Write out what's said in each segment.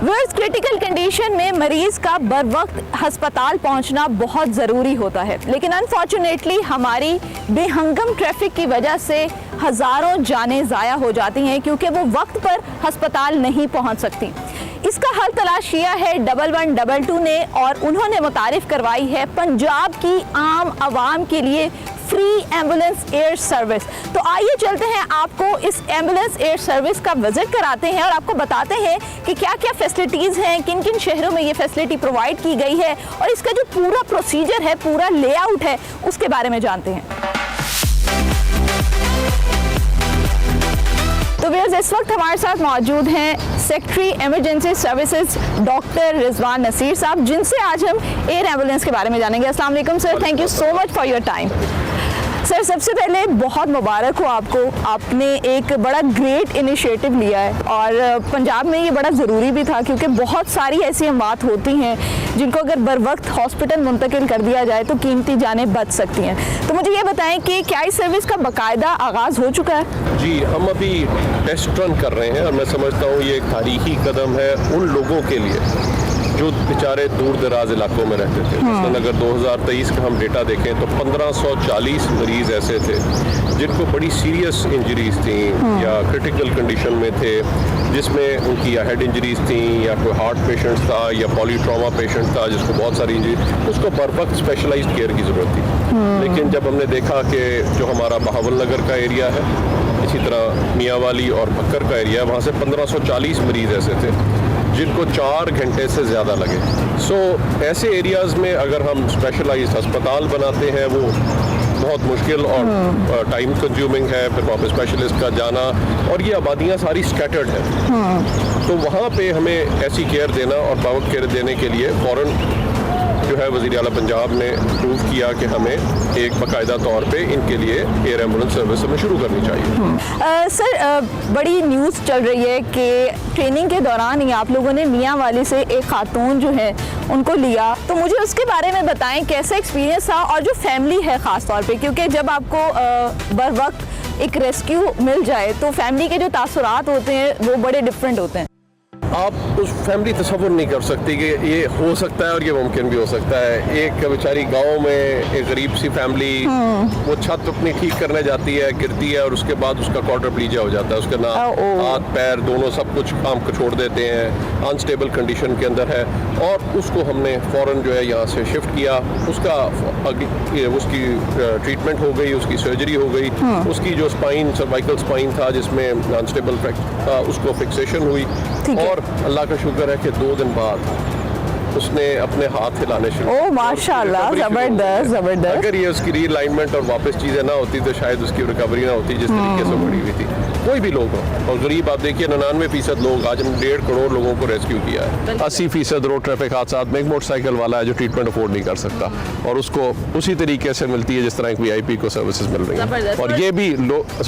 Worst critical condition में मरीज का बर वक्त हस्पताल पहुंचना बहुत ज़रूरी होता है, लेकिन अनफॉर्चुनेटली हमारी बेहंगम ट्रैफिक की वजह से हज़ारों जानें ज़ाया हो जाती हैं क्योंकि वो वक्त पर हस्पताल नहीं पहुंच सकती। इसका हल तलाश किया है 1122 ने और उन्होंने मुतारिफ करवाई है पंजाब की आम आवाम के लिए फ्री एम्बुलेंस एयर सर्विस। तो आइए चलते हैं, आपको इस एम्बुलेंस एयर सर्विस का विजिट कराते हैं और आपको बताते हैं कि क्या क्या फैसिलिटीज़ हैं, किन किन शहरों में ये फैसिलिटी प्रोवाइड की गई है और इसका जो पूरा प्रोसीजर है, पूरा लेआउट है, उसके बारे में जानते हैं। तो व्यूअर्स, इस वक्त हमारे साथ मौजूद हैं secretary emergency services doctor Rizwan Naseer साहब, जिनसे आज हम एयर एम्बुलेंस के बारे में जानेंगे। अस्सलाम वालेकुम sir, thank you so much for your time. Sir, सबसे पहले बहुत मुबारक हो आपको, आपने एक बड़ा ग्रेट इनिशिएटिव लिया है और पंजाब में ये बड़ा ज़रूरी भी था क्योंकि बहुत सारी ऐसी अमवात होती हैं जिनको अगर बर वक्त हॉस्पिटल मुंतकिल कर दिया जाए तो कीमती जानें बच सकती हैं। तो मुझे ये बताएं कि क्या इस सर्विस का बाकायदा आगाज़ हो चुका है? जी, हम अभी टेस्ट रन कर रहे हैं और मैं समझता हूँ ये एक तारीखी कदम है उन लोगों के लिए जो बेचारे दूर दराज इलाकों में रहते थे। मसलन अगर 2023 का हम डेटा देखें तो 1540 मरीज़ ऐसे थे जिनको बड़ी सीरियस इंजरीज थी या क्रिटिकल कंडीशन में थे, जिसमें उनकी या हेड इंजरीज थी या कोई हार्ट पेशेंट था या पॉलीट्रॉमा पेशेंट था जिसको बहुत सारी इंजरी, उसको बर वक्त स्पेशलाइज्ड केयर की ज़रूरत थी। लेकिन जब हमने देखा कि जो हमारा बहावल नगर का एरिया है, इसी तरह मियांवाली और भक्कर का एरिया, वहाँ से 1540 मरीज़ ऐसे थे जिनको 4 घंटे से ज़्यादा लगे। सो ऐसे एरियाज़ में अगर हम स्पेशलाइज्ड अस्पताल बनाते हैं वो बहुत मुश्किल और टाइम कंज्यूमिंग है, फिर वहाँ पे स्पेशलिस्ट का जाना, और ये आबादियाँ सारी स्कैटर्ड हैं। तो वहाँ पे हमें ऐसी केयर देना और बावक केयर देने के लिए फ़ौरन जो है वज़ीर आला पंजाब ने प्रूव किया कि हमें एक बाकायदा तौर पे इनके लिए एयर एम्बुलेंस सर्विस हमें शुरू करनी चाहिए। सर, बड़ी न्यूज़ चल रही है कि ट्रेनिंग के दौरान ही आप लोगों ने मियांवाली से एक खातून जो है उनको लिया, तो मुझे उसके बारे में बताएं कैसा एक्सपीरियंस था और जो फैमिली है ख़ास तौर पे, क्योंकि जब आपको बर वक्त एक रेस्क्यू मिल जाए तो फैमिली के जो तासुरात होते हैं वो बड़े डिफरेंट होते हैं। आप उस फैमिली तस्वुर नहीं कर सकती कि ये हो सकता है और ये मुमकिन भी हो सकता है। एक बेचारी गांव में एक गरीब सी फैमिली वो छत अपनी ठीक करने जाती है, गिरती है और उसके बाद उसका क्वाड्रिप्लीजिया हो जाता है, उसके ना हाथ पैर दोनों सब कुछ काम को छोड़ देते हैं, अनस्टेबल कंडीशन के अंदर है, और उसको हमने फ़ौरन जो है यहाँ से शिफ्ट किया। उसकी ट्रीटमेट हो गई, उसकी सर्जरी हो गई, उसकी जो स्पाइन सर्वाइकल स्पाइन था जिसमें अनस्टेबल था उसको फिक्सेशन हुई, और अल्लाह का शुक्र है कि 2 दिन बाद उसने अपने हाथ हिलाने शुरू किए। ओह माशाल्लाह, ज़बरदस्त ज़बरदस्त। अगर ये उसकी रीअलाइनमेंट और वापस चीज़ें ना होती तो शायद उसकी रिकवरी ना होती जिस तरीके से बढ़ी हुई थी। कोई भी लोग हो, और गरीब आप देखिए 99% लोग, आज हम 1.5 करोड़ लोगों को रेस्क्यू किया है। 80% रोड ट्रैफिक हादसा में एक मोटरसाइकिल वाला है जो ट्रीटमेंट अफोर्ड नहीं कर सकता और उसको उसी तरीके से मिलती है जिस तरह एक VIP को सर्विसेज मिल रही है। और ये भी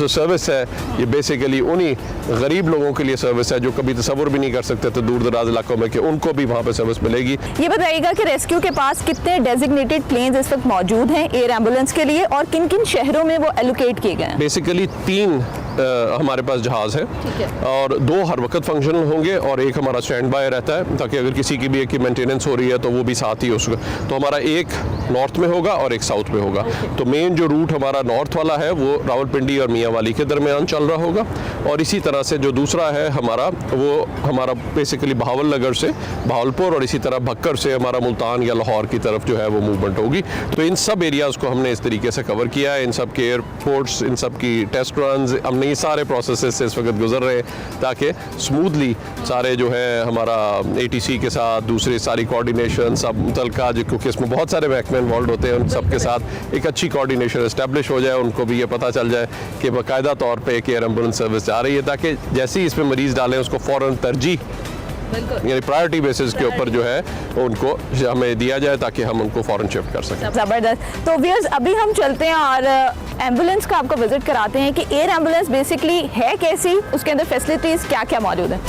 सर्विस है, ये बेसिकली उन्हीं गरीब लोगों के लिए सर्विस है जो कभी तस्वुर भी नहीं कर सकते थे दूर दराज इलाकों में कि उनको भी वहाँ पे सर्विस मिलेगी। ये बताइएगा कि रेस्क्यू के पास कितने डेजिग्नेटेड प्लेन्स इस वक्त मौजूद हैं एयर एम्बुलेंस के लिए और किन किन शहरों में वो एलोकेट किए गए हैं? बेसिकली 3 हमारे पास जहाज़ है और 2 हर वक्त फंक्शनल होंगे और एक हमारा स्टैंड बाय रहता है ताकि अगर किसी की भी एक की मेंटेनेंस हो रही है तो वो भी साथ ही उसका। तो हमारा एक नॉर्थ में होगा और एक साउथ में होगा। तो मेन जो रूट हमारा नॉर्थ वाला है वो रावलपिंडी और मियांवाली के दरमियान चल रहा होगा, और इसी तरह से जो दूसरा है हमारा बेसिकली बहावल नगर से बहावलपुर और इसी तरह भक्कर से हमारा मुल्तान या लाहौर की तरफ जो है वो मूवमेंट होगी। तो इन सब एरियाज़ को हमने इस तरीके से कवर किया है, इन सब के एयरपोर्ट्स, इन सब की टेस्ट रन, हमने ये सारे प्रोसेसेस से इस वक्त गुजर रहे हैं ताकि स्मूथली सारे जो है हमारा ATC के साथ दूसरे सारी कोऑर्डिनेशन सब मुतलका, क्योंकि इसमें बहुत सारे महकमे इन्वॉल्व होते हैं, उन सब के साथ एक अच्छी कोऑर्डिनेशन इस्टेब्लिश हो जाए, उनको भी ये पता चल जाए कि बाकायदा तौर पे एक एयर एम्बुलेंस सर्विस जा रही है, ताकि जैसे ही इसमें मरीज़ डालें उसको फ़ौरन तरजीह यानी प्रायोरिटी बेसिस के ऊपर जो है उनको हमें दिया जाए ताकि हम उनको फ़ौरन शिफ्ट कर सकें। ज़बरदस्त। तो व्यूअर्स, अभी हम चलते हैं और एम्बुलेंस का आपको विजिट कराते हैं कि एयर एम्बुलेंस बेसिकली है कैसी, उसके अंदर फैसिलिटीज़ क्या क्या मौजूद हैं।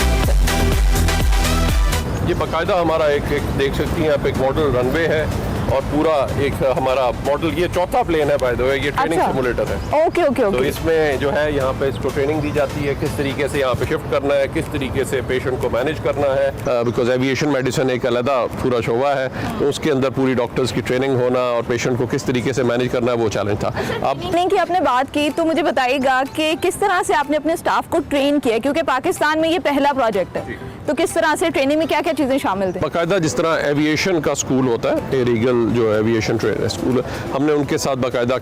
ये बाकायदा हमारा एक देख सकती हैं आप, एक मॉडल रनवे है और पूरा एक हमारा मॉडल, ये चौथा प्लेन है बाय द वे, ये ट्रेनिंग अच्छा। सिमुलेटर है। ओके ओके तो ओके। इसमें जो है यहाँ पे इसको ट्रेनिंग दी जाती है किस तरीके से यहाँ पे शिफ्ट करना है, किस तरीके से पेशेंट को मैनेज करना है, बिकॉज एविएशन मेडिसिन एक अलग पूरा शोबा है, तो उसके अंदर पूरी डॉक्टर्स की ट्रेनिंग होना और पेशेंट को किस तरीके से मैनेज करना है वो चैलेंज था। अब ट्रेनिंग की आपने बात की तो मुझे बताइएगा कि किस तरह से आपने अपने स्टाफ को ट्रेन किया, क्योंकि पाकिस्तान में ये पहला प्रोजेक्ट है, तो किस तरह से ट्रेनिंग में क्या क्या चीज़ें शामिल थी? बाकायदा जिस तरह एविएशन का स्कूल होता है, एयर ईगल जो एविएशन ट्रेन स्कूल, हमने उनके साथ बाकायदा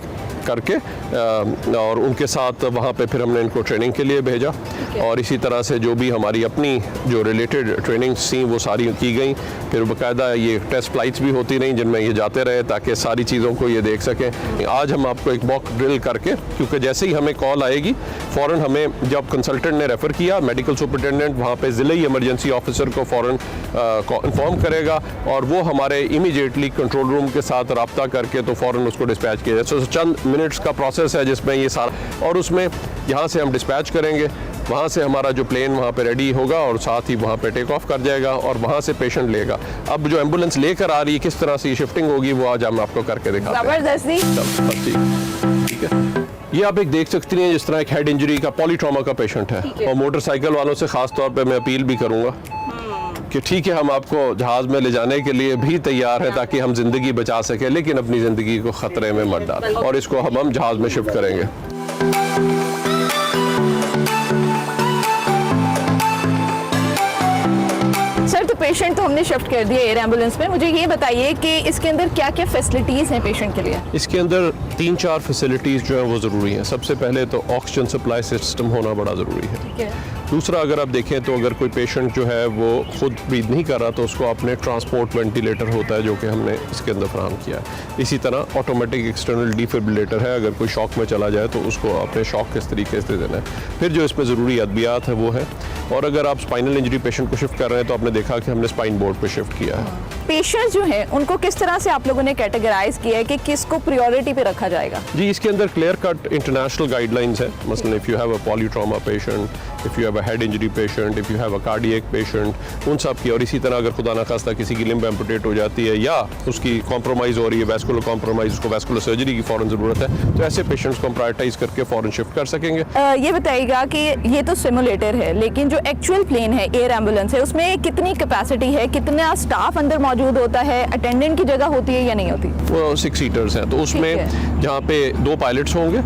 करके और उनके साथ वहाँ पे फिर हमने इनको ट्रेनिंग के लिए भेजा और इसी तरह से जो भी हमारी अपनी जो रिलेटेड ट्रेनिंग्स थी वो सारी की गई। फिर बाकायदा ये टेस्ट फ्लाइट्स भी होती रहीं जिनमें ये जाते रहे ताकि सारी चीज़ों को ये देख सकें। आज हम आपको एक मॉक ड्रिल करके, क्योंकि जैसे ही हमें कॉल आएगी फ़ौरन हमें, जब कंसल्टेंट ने रेफ़र किया, मेडिकल सुपरिटेंडेंट वहाँ पे ज़िले इमरजेंसी ऑफिसर को फ़ौरन इन्फॉर्म करेगा और वो हमारे इमीडिएटली कंट्रोल रूम के साथ रब्ता करके तो फ़ौरन उसको डिस्पैच किया जाए। चंद मिनट्स का प्रोसेस है जिसमें ये सारा, और उसमें यहाँ से हम डिस्पैच करेंगे, वहाँ से हमारा जो प्लेन वहाँ पे रेडी होगा और साथ ही वहाँ पे टेक ऑफ कर जाएगा और वहाँ से पेशेंट लेगा। अब जो एम्बुलेंस लेकर आ रही है किस तरह से ये शिफ्टिंग होगी वो आज हम आपको करके दिखाते हैं। जबरदस्ती। ठीक है, ये आप एक देख सकती हैं जिस तरह एक हेड इंजरी का पॉलीट्रॉमा का पेशेंट है, और मोटरसाइकिल वालों से खास तौर पे मैं अपील भी करूँगा कि ठीक है, हम आपको जहाज़ में ले जाने के लिए भी तैयार हैं ताकि हम ज़िंदगी बचा सकें, लेकिन अपनी ज़िंदगी को ख़तरे में मत डालें और इसको हम जहाज़ में शिफ्ट करेंगे। सर, तो पेशेंट तो हमने शिफ्ट कर दिया एयर एम्बुलेंस में, मुझे ये बताइए कि इसके अंदर क्या क्या फैसिलिटीज़ हैं पेशेंट के लिए? इसके अंदर 3-4 फैसिलिटीज़ जो हैं वो ज़रूरी हैं। सबसे पहले तो ऑक्सीजन सप्लाई सिस्टम होना बड़ा ज़रूरी है। ठीक है। दूसरा, अगर आप देखें तो अगर कोई पेशेंट जो है वो खुद ब्रीथ नहीं कर रहा तो उसको अपने ट्रांसपोर्ट वेंटिलेटर होता है जो कि हमने इसके अंदर फराहम किया है। इसी तरह ऑटोमेटिक एक्सटर्नल डिफिब्रिलेटर है, अगर कोई शॉक में चला जाए तो उसको अपने शॉक किस तरीके से देना है। फिर जो इसमें ज़रूरी अद्वियात है वो है, और अगर आप स्पाइनल इंजरी पेशेंट को शिफ्ट कर रहे हैं तो आपने देखा कि हमने स्पाइन बोर्ड पे शिफ्ट किया है। पेशेंट्स जो हैं उनको किस तरह से आप लोगों ने कैटेगराइज किया है कि किसको प्रायोरिटी पे रखा जाएगा? जी, इसके अंदर क्लियर कट इंटरनेशनल गाइडलाइंस है। मसलन if you have a polytrauma patient, if you have a head injury patient, if you have a cardiac patient, उन सब की, और इसी तरह अगर खुदा ना खास्ता किसी की लिम्ब एम्पुटेट हो जाती है या उसकी कॉम्प्रोमाइज़ हो रही है, वैस्कुलर कॉम्प्रोमाइज़, उसको वैस्कुलर सर्जरी की फ़ौरन ज़रूरत है, तो ऐसे पेशेंट्स को हम प्रायोरिटाइज करके फ़ौरन शिफ्ट कर सकेंगे। ये बताइएगा कि ये तो सिमुलेटर है, लेकिन जो एक्चुअल प्लेन है, एयर एम्बुलेंस है, उसमें कितनी कैपेसिटी है, कितना स्टाफ अंदर मौजूद होता है, अटेंडेंट की जगह होती है या नहीं होती? वो 6 सीटर्स हैं, तो उसमें जहाँ पे 2 पायलट्स होंगे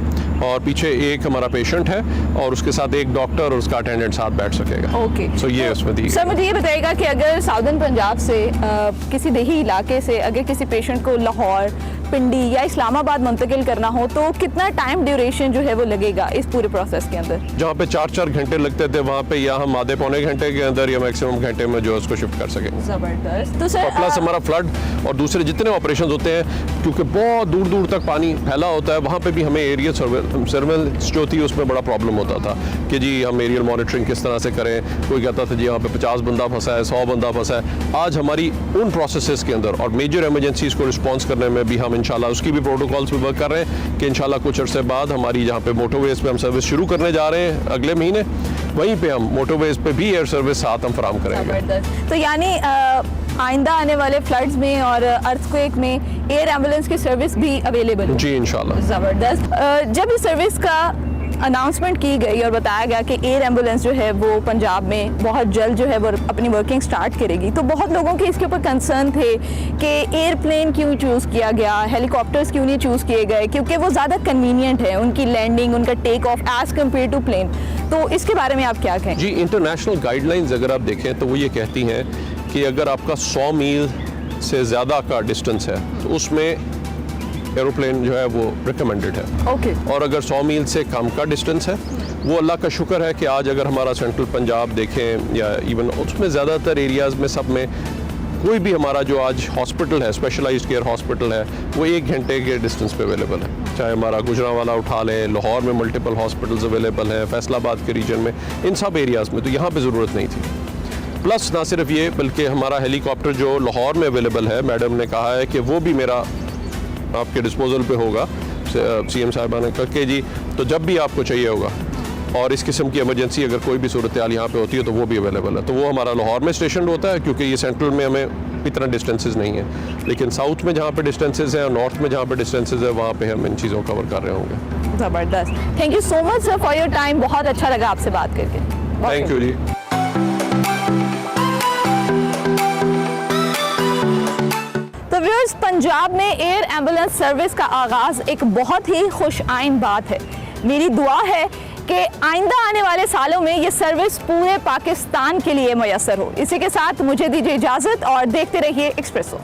और पीछे एक हमारा पेशेंट है और उसके साथ एक डॉक्टर और उसका अटेंडेंट साथ बैठ सकेगा। ओके। सो ये उसमें दी। सर, मुझे ये बताइएगा कि अगर साउदर्न पंजाब से किसी देही इलाके से अगर किसी पेशेंट को लाहौर, पिंडी या इस्लामाबाद मुंतकिल करना हो तो कितना टाइम ड्यूरेशन जो है वो लगेगा इस पूरे प्रोसेस के अंदर? जहाँ पे 4-4 घंटे लगते थे वहाँ पे या हम आधे पौने घंटे के अंदर या मैक्सिमम घंटे में जो है उसको शिफ्ट कर सकेंगे। जबरदस्त। तो सर, प्लस हमारा फ्लड और दूसरे जितने ऑपरेशन होते हैं, क्योंकि बहुत दूर दूर तक पानी फैला होता है, वहाँ पे भी हमें एरियल सर्वेलेंस जो थी उसमें बड़ा प्रॉब्लम होता था कि जी हम एरियल मॉनिटरिंग किस तरह से करें। कोई कहता था जी यहाँ पे 50 बंदा फंसा है, 100 बंदा फंसा है। आज हमारी उन प्रोसेसेस के अंदर और मेजर एमरजेंसीज़ को रिस्पॉन्स करने में भी हम इंशाल्लाह उसकी भी प्रोटोकॉल्स पे वर्क कर रहे हैं कि इंशाल्लाह कुछ अर्से बाद हमारी जहाँ पे मोटरवेज पे हम सर्विस शुरू करने जा रहे हैं अगले महीने, वहीं पे हम मोटरवेज पे भी एयर सर्विस साथ हम फराहम करेंगे। तो यानी आइंदा आने वाले फ्लड्स में और अर्थक्वेक में एयर एम्बुलेंस की सर्विस भी अवेलेबल है? जी इंशाल्लाह। ज़बरदस्त। जब इस सर्विस का अनाउंसमेंट की गई और बताया गया कि एयर एम्बुलेंस जो है वो पंजाब में बहुत जल्द जो है वो अपनी वर्किंग स्टार्ट करेगी, तो बहुत लोगों के इसके ऊपर कंसर्न थे कि एयरप्लेन क्यों चूज़ किया गया, हेलीकॉप्टर्स क्यों नहीं चूज़ किए गए, क्योंकि वो ज़्यादा कन्वीनियंट है उनकी लैंडिंग, उनका take off as compared to plane. तो इसके बारे में आप क्या कहें? जी, इंटरनेशनल गाइडलाइंस अगर आप देखें तो वो ये कहती हैं कि अगर आपका 100 मील से ज़्यादा का डिस्टेंस है तो उसमें एरोप्लेन जो है वो रिकमेंडेड है। ओके। और अगर 100 मील से कम का डिस्टेंस है, वो अल्लाह का शुक्र है कि आज अगर हमारा सेंट्रल पंजाब देखें या इवन उसमें ज़्यादातर एरियाज़ में सब में कोई भी हमारा जो आज हॉस्पिटल है, स्पेशलाइज्ड केयर हॉस्पिटल है, वो 1 घंटे के डिस्टेंस पे अवेलेबल है। चाहे हमारा गुजरांवाला उठा लें, लाहौर में मल्टीपल हॉस्पिटल्स अवेलेबल हैं, फैसलाबाद के रीजन में, इन सब एरियाज़ में, तो यहाँ पे ज़रूरत नहीं थी। प्लस ना सिर्फ ये बल्कि हमारा हेलीकॉप्टर जो लाहौर में अवेलेबल है, मैडम ने कहा है कि वो भी मेरा आपके डिस्पोजल पे होगा, CM साहिबा ने कहा कि जी तो जब भी आपको चाहिए होगा और इस किस्म की इमरजेंसी अगर कोई भी सूरत हाल यहाँ पे होती है तो वो भी अवेलेबल है। तो वो हमारा लाहौर में स्टेशन होता है क्योंकि ये सेंट्रल में हमें इतना डिस्टेंसेस नहीं है, लेकिन साउथ में जहाँ पे डिस्टेंसेस हैं और नॉर्थ में जहाँ पे डिस्टेंसेस है वहाँ पे हम इन चीज़ों को कवर कर रहे होंगे। ज़बरदस्त, thank you so much sir for your time, बहुत अच्छा लगा आपसे बात करके। थैंक यू जी। तो व्यूअर्स, पंजाब में एयर एम्बुलेंस सर्विस का आगाज़ एक बहुत ही खुश आइन बात है। मेरी दुआ है कि आइंदा आने वाले सालों में ये सर्विस पूरे पाकिस्तान के लिए मैसर हो। इसी के साथ मुझे दीजिए इजाज़त और देखते रहिए एक्सप्रेसो।